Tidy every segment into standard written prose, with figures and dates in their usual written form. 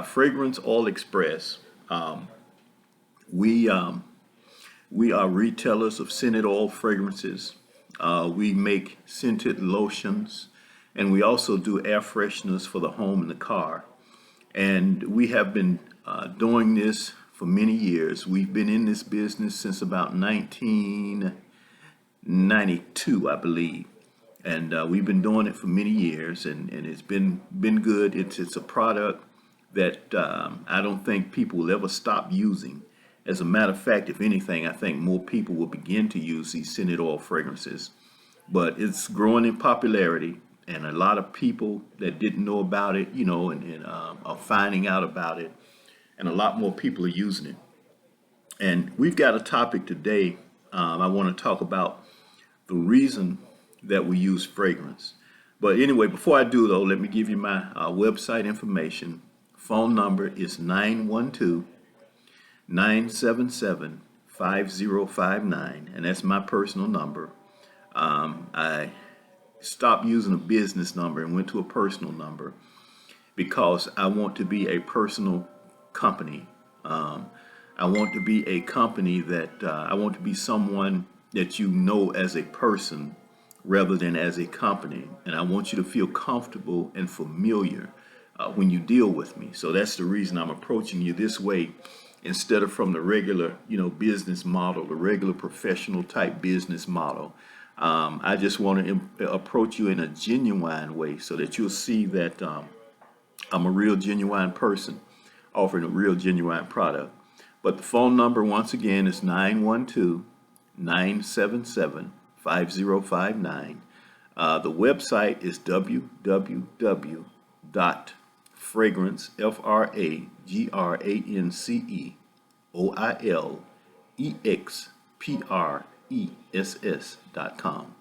Fragrance Oil Express. Um, we um, we are retailers of scented oil fragrances. We make scented lotions, and we also do air fresheners for the home and the car. And we have been doing this for many years. We've been in this business since about 1992, I believe. And we've been doing it for many years, and it's been good. It's a product that I don't think people will ever stop using. As a matter of fact, if anything, I think more people will begin to use these scented oil fragrances. But it's growing in popularity, and a lot of people that didn't know about it, are finding out about it, and a lot more people are using it. And we've got a topic today. I want to talk about the reason that we use fragrance. But anyway, before I do though, let me give you my website information. Phone number is 912-977-5059, and that's my personal number. I stopped using a business number and went to a personal number because I want to be a personal company. Um, I want to be a company that I want to be someone that you know as a person rather than as a company. And I want you to feel comfortable and familiar when you deal with me. So that's the reason I'm approaching you this way instead of from the regular, business model, the regular professional type business model. I just want to approach you in a genuine way so that you'll see that I'm a real genuine person offering a real genuine product. But the phone number, once again, is 912-977-5059. The website is www.fragrance, FRAGRANCEOILEXPRESS.com.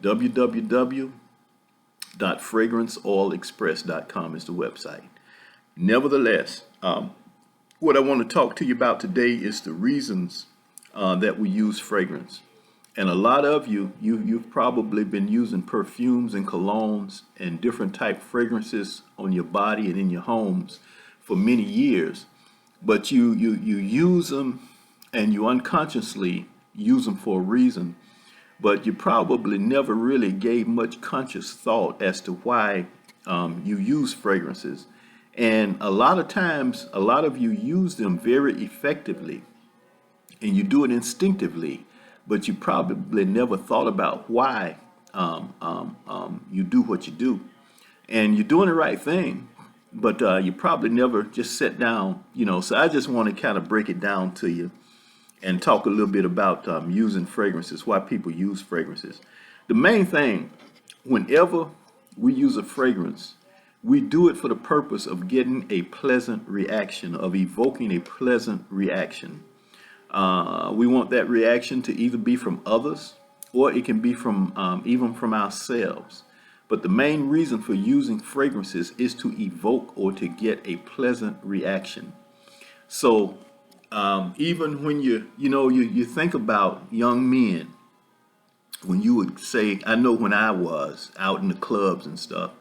www.fragranceoilexpress.com is the website. Nevertheless, what I want to talk to you about today is the reasons that we use fragrance. And a lot of you've probably been using perfumes and colognes and different type fragrances on your body and in your homes for many years, but you use them and you unconsciously use them for a reason, but you probably never really gave much conscious thought as to why you use fragrances. And a lot of times, a lot of you use them very effectively and you do it instinctively, but you probably never thought about why you do what you do. And you're doing the right thing, but you probably never just sat down. So I just want to kind of break it down to you and talk a little bit about using fragrances, why people use fragrances. The main thing, whenever we use a fragrance, we do it for the purpose of getting a pleasant reaction, of evoking a pleasant reaction. We want that reaction to either be from others or it can be from even from ourselves. But the main reason for using fragrances is to evoke or to get a pleasant reaction. So even when you think about young men, when you would say, I know when I was out in the clubs and stuff,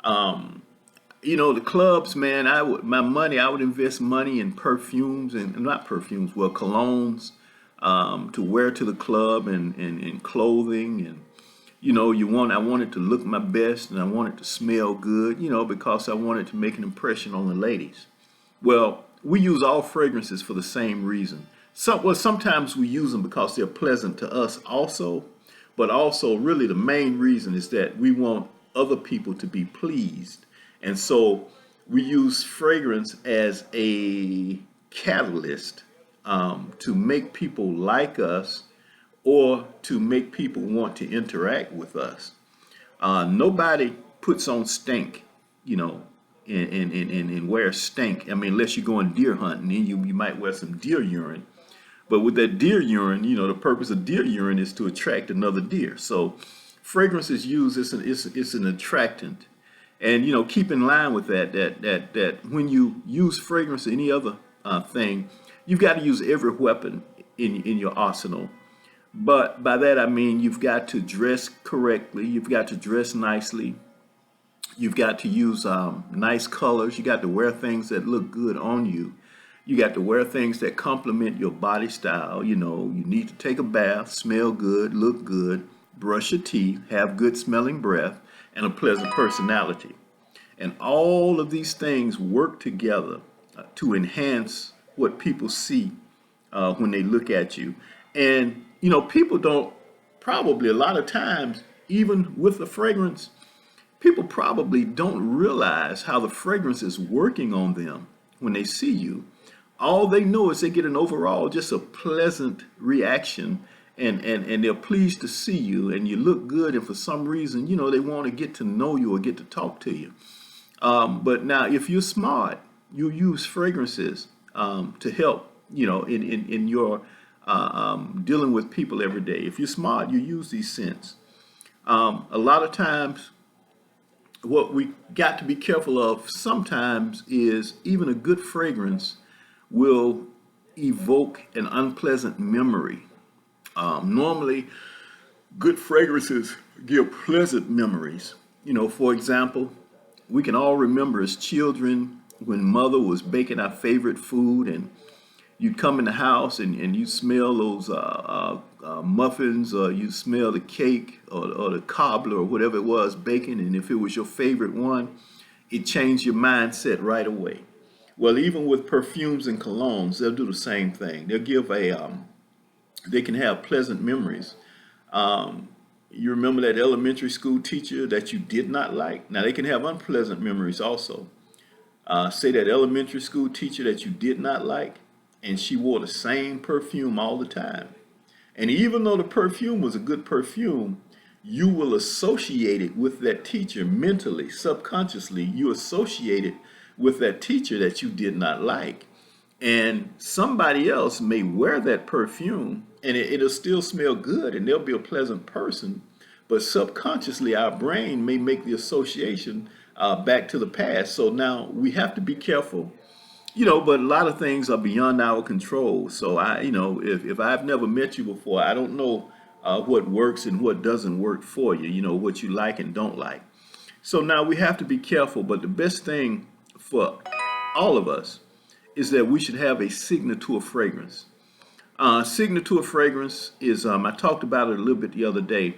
the clubs, man, I would invest money in perfumes and not perfumes, well, colognes, to wear to the club and clothing. And, I wanted to look my best and I wanted to smell good, because I wanted to make an impression on the ladies. Well, we use all fragrances for the same reason. Sometimes we use them because they're pleasant to us also, but also really the main reason is that we want other people to be pleased. And so we use fragrance as a catalyst to make people like us or to make people want to interact with us. Nobody puts on stink, and wear stink. I mean, unless you're going deer hunting, then you might wear some deer urine. But with that deer urine, the purpose of deer urine is to attract another deer. So fragrance is used, it's an attractant. And keep in line with that when you use fragrance or any other thing, you've got to use every weapon in your arsenal. But by that I mean you've got to dress correctly, you've got to dress nicely, You've got to use nice colors. You got to wear things that look good on you. You got to wear things that complement your body style. You know, you need to take a bath, smell good, look good, brush your teeth, have good smelling breath, and a pleasant personality. And all of these things work together to enhance what people see when they look at you. And, you know, people don't probably a lot of times, even with the fragrance, people probably don't realize how the fragrance is working on them when they see you. All they know is they get an overall just a pleasant reaction, and they're pleased to see you and you look good, and for some reason, you know, they want to get to know you or get to talk to you. But now, if you're smart, you use fragrances to help, you know, in your dealing with people every day. If you're smart, you use these scents. A lot of times, what we got to be careful of sometimes is even a good fragrance will evoke an unpleasant memory. Normally, good fragrances give pleasant memories. You know, for example, we can all remember as children when mother was baking our favorite food, and you'd come in the house and you smell those muffins, or you smell the cake, or the cobbler or whatever it was baking, and if it was your favorite one, it changed your mindset right away. Well, even with perfumes and colognes, they'll do the same thing. They'll give they can have pleasant memories. You remember that elementary school teacher that you did not like? Now, they can have unpleasant memories also. Say that elementary school teacher that you did not like, and she wore the same perfume all the time. And even though the perfume was a good perfume, you will associate it with that teacher mentally, subconsciously. You associate it with that teacher that you did not like. And somebody else may wear that perfume and it'll still smell good and they'll be a pleasant person. But subconsciously, our brain may make the association back to the past. So now we have to be careful, you know, but a lot of things are beyond our control. So you know, if I've never met you before, I don't know what works and what doesn't work for you, you know, what you like and don't like. So now we have to be careful. But the best thing for all of us is that we should have a signature fragrance. Signature fragrance is, I talked about it a little bit the other day.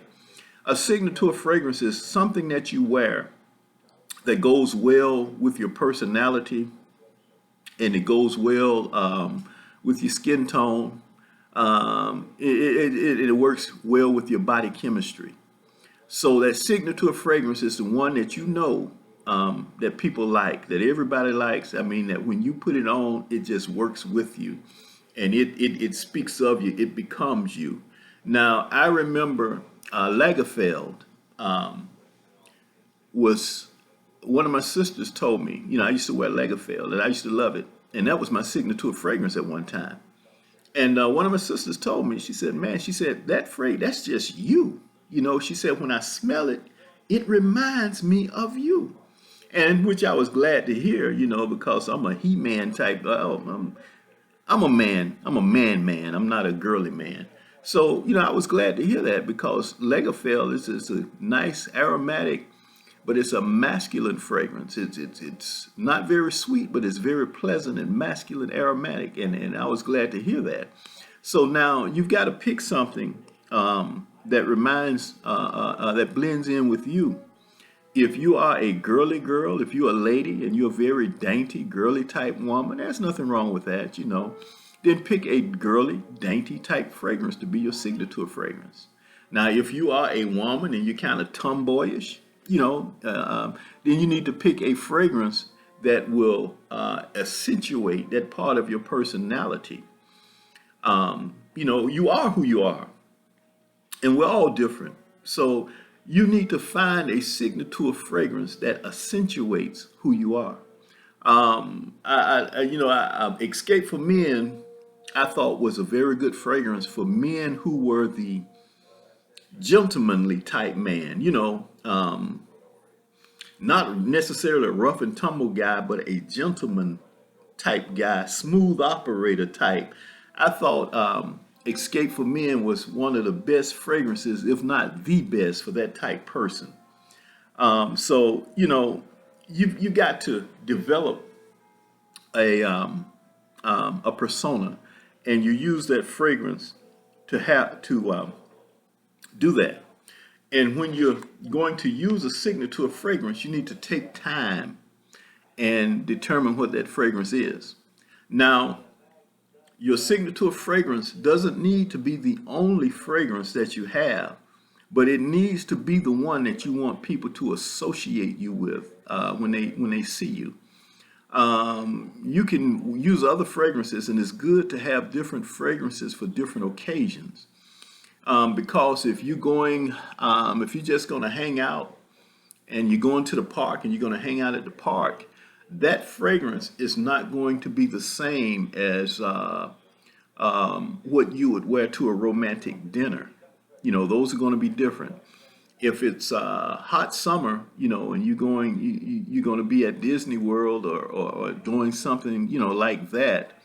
A signature fragrance is something that you wear that goes well with your personality, and it goes well with your skin tone. It works well with your body chemistry. So that signature fragrance is the one that you know that people like, that everybody likes. I mean, that when you put it on, it just works with you, and it speaks of you. It becomes you. Now, I remember Lagerfeld was one of my sisters told me, you know, I used to wear Lagerfeld and I used to love it. And that was my signature fragrance at one time. And one of my sisters told me, she said, man, she said, that fragrance, that's just you. You know, she said, when I smell it, it reminds me of you. And which I was glad to hear, you know, because I'm a he-man type. I'm a man. I'm a man. I'm not a girly man. So, you know, I was glad to hear that because Lagerfeld is a nice aromatic, but it's a masculine fragrance. It's not very sweet, but it's very pleasant and masculine aromatic. And I was glad to hear that. So now you've got to pick something that reminds, that blends in with you. If you are a girly girl, if you're a lady and you're a very dainty, girly type woman, there's nothing wrong with that, you know. Then pick a girly, dainty type fragrance to be your signature fragrance. Now, if you are a woman and you're kind of tomboyish, you know, then you need to pick a fragrance that will accentuate that part of your personality. You know, you are who you are, and we're all different. So you need to find a signature fragrance that accentuates who you are. Escape for Men, I thought was a very good fragrance for men who were the gentlemanly type man, you know, not necessarily a rough and tumble guy, but a gentleman type guy, smooth operator type. I thought Escape for Men was one of the best fragrances, if not the best, for that type person. So you got to develop a persona, and you use that fragrance to have to do that. And when you're going to use a signature to a fragrance, you need to take time and determine what that fragrance is. Now, your signature fragrance doesn't need to be the only fragrance that you have, but it needs to be the one that you want people to associate you with when they see you. You can use other fragrances, and it's good to have different fragrances for different occasions. Because if if you're just going to hang out and you're going to the park and you're going to hang out at the park, that fragrance is not going to be the same as what you would wear to a romantic dinner. Those are going to be different. If it's hot summer, and you're going to be at Disney World or doing something, like that,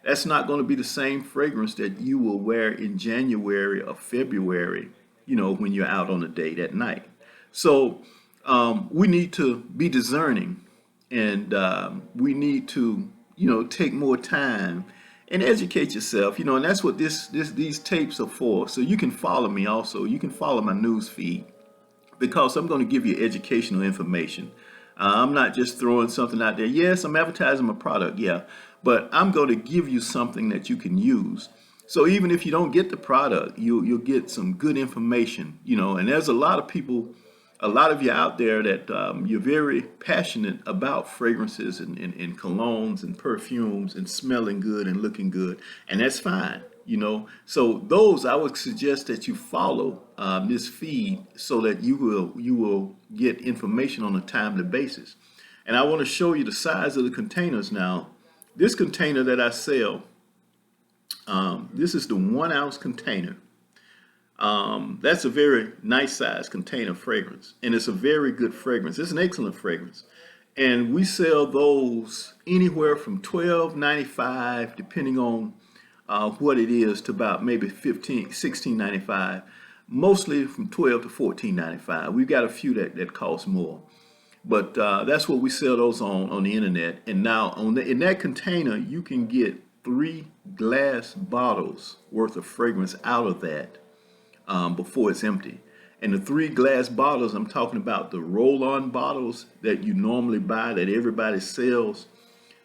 that's not going to be the same fragrance that you will wear in January or February, when you're out on a date at night. So we need to be discerning, and we need to, take more time and educate yourself, and that's what these tapes are for. So you can follow me also. You can follow my news feed, because I'm going to give you educational information. I'm not just throwing something out there. Yes, I'm advertising my product, yeah, but I'm going to give you something that you can use. So even if you don't get the product, you'll get some good information, and there's a lot of people, a lot of you out there that you're very passionate about fragrances and colognes and perfumes and smelling good and looking good, and that's fine. So those, I would suggest that you follow this feed so that you will get information on a timely basis. And I want to show you the size of the containers now. This container that I sell, this is the 1 ounce container. That's a very nice size container fragrance, and it's a very good fragrance. It's an excellent fragrance, and we sell those anywhere from $12.95, depending on what it is, to about maybe $16.95, mostly from $12 to $14.95. We've got a few that cost more, but that's what we sell those on the internet. And now in that container, you can get 3 glass bottles worth of fragrance out of that before it's empty. And the 3 glass bottles, I'm talking about the roll-on bottles that you normally buy, that everybody sells.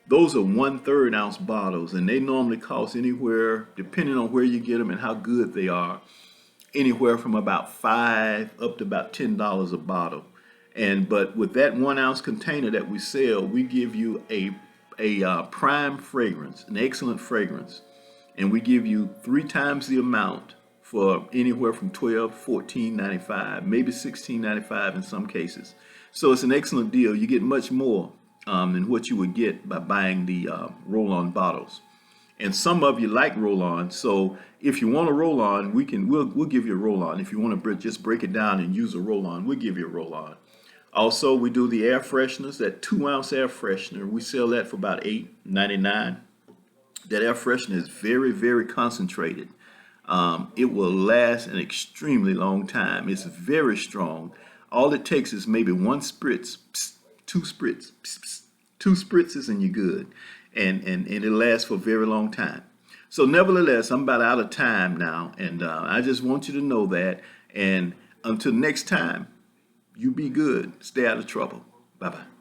Those are 1/3 ounce bottles, and they normally cost anywhere, depending on where you get them and how good they are, anywhere from about $5 up to about $10 a bottle. But with that 1 ounce container that we sell, we give you a prime fragrance, an excellent fragrance, and we give you 3 times the amount for anywhere from $12, $14.95, maybe $16.95 in some cases. So it's an excellent deal. You get much more than what you would get by buying the roll-on bottles. And some of you like roll-on, so if you want a roll-on, we'll give you a roll-on. If you want to just break it down and use a roll-on, we'll give you a roll-on. Also, we do the air fresheners, that 2 ounce air freshener. We sell that for about $8.99. That air freshener is very, very concentrated. It will last an extremely long time. It's very strong. All it takes is maybe 1 spritz, 2 spritz, 2 spritzes, and you're good. And it'll last for a very long time. So nevertheless, I'm about out of time now, and I just want you to know that. And until next time, you be good. Stay out of trouble. Bye-bye.